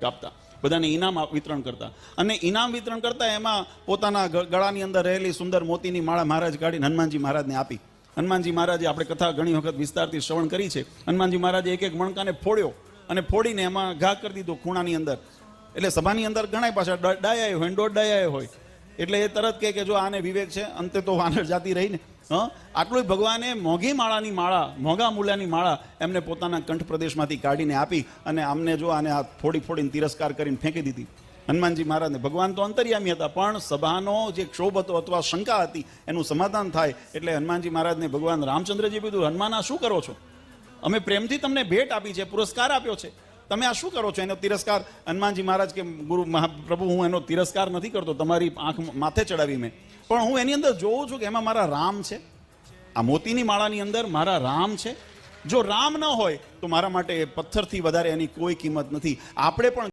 કાપતા, બધાને ઇનામ વિતરણ કરતા, અને ઇનામ વિતરણ કરતા એમાં પોતાના ગળાની અંદર રહેલી સુંદર મોતીની માળા મહારાજ કાઢીને હનુમાનજી મહારાજને આપી. હનુમાનજી મહારાજે, આપણે કથા ઘણી વખત વિસ્તારથી શ્રવણ કરી છે, હનુમાનજી મહારાજે એક એક મણકાને ફોડ્યો અને ફોડીને એમાં ઘા કરી દીધો ખૂણાની અંદર. એટલે સભાની અંદર ઘણા પાછા ડાયા હોય, દોઢ ડાયા હોય, એટલે એ તરત કે જો આને વિવેક છે, અંતે તો વાનર જાતિ રહીને. આટલું ભગવાને મોંઘી માળાની માળા, મોંઘા મૂલ્યની માળા એમને પોતાના કંઠ પ્રદેશમાંથી કાઢીને આપી, અને આમને જો આને આ ફોડીને તિરસ્કાર કરીને ફેંકી દીધી હનુમાનજી મહારાજને. ભગવાન તો અંતર્યામી હતા, પણ સભાનો જે ક્ષોભ હતો અથવા શંકા હતી એનું સમાધાન થાય એટલે હનુમાનજી મહારાજને ભગવાન રામચંદ્રજી કીધું, હનુમાન આ શું કરો છો? અમે પ્રેમથી તમને ભેટ આપી છે, પુરસ્કાર આપ્યો છે, તમે આ શું કરો છો? એનો તિરસ્કાર. હનુમાનજી મહારાજ કે ગુરુ પ્રભુ, હું એનો તિરસ્કાર નથી કરતો, તમારી આંખ માથે ચડાવી મેં, પણ હું એની અંદર જોઉં છું કે એમાં મારા રામ છે, આ મોતીની માળાની અંદર મારા રામ છે. જો રામ ન હોય તો મારા માટે પથ્થરથી વધારે એની કોઈ કિંમત નથી. આપણે પણ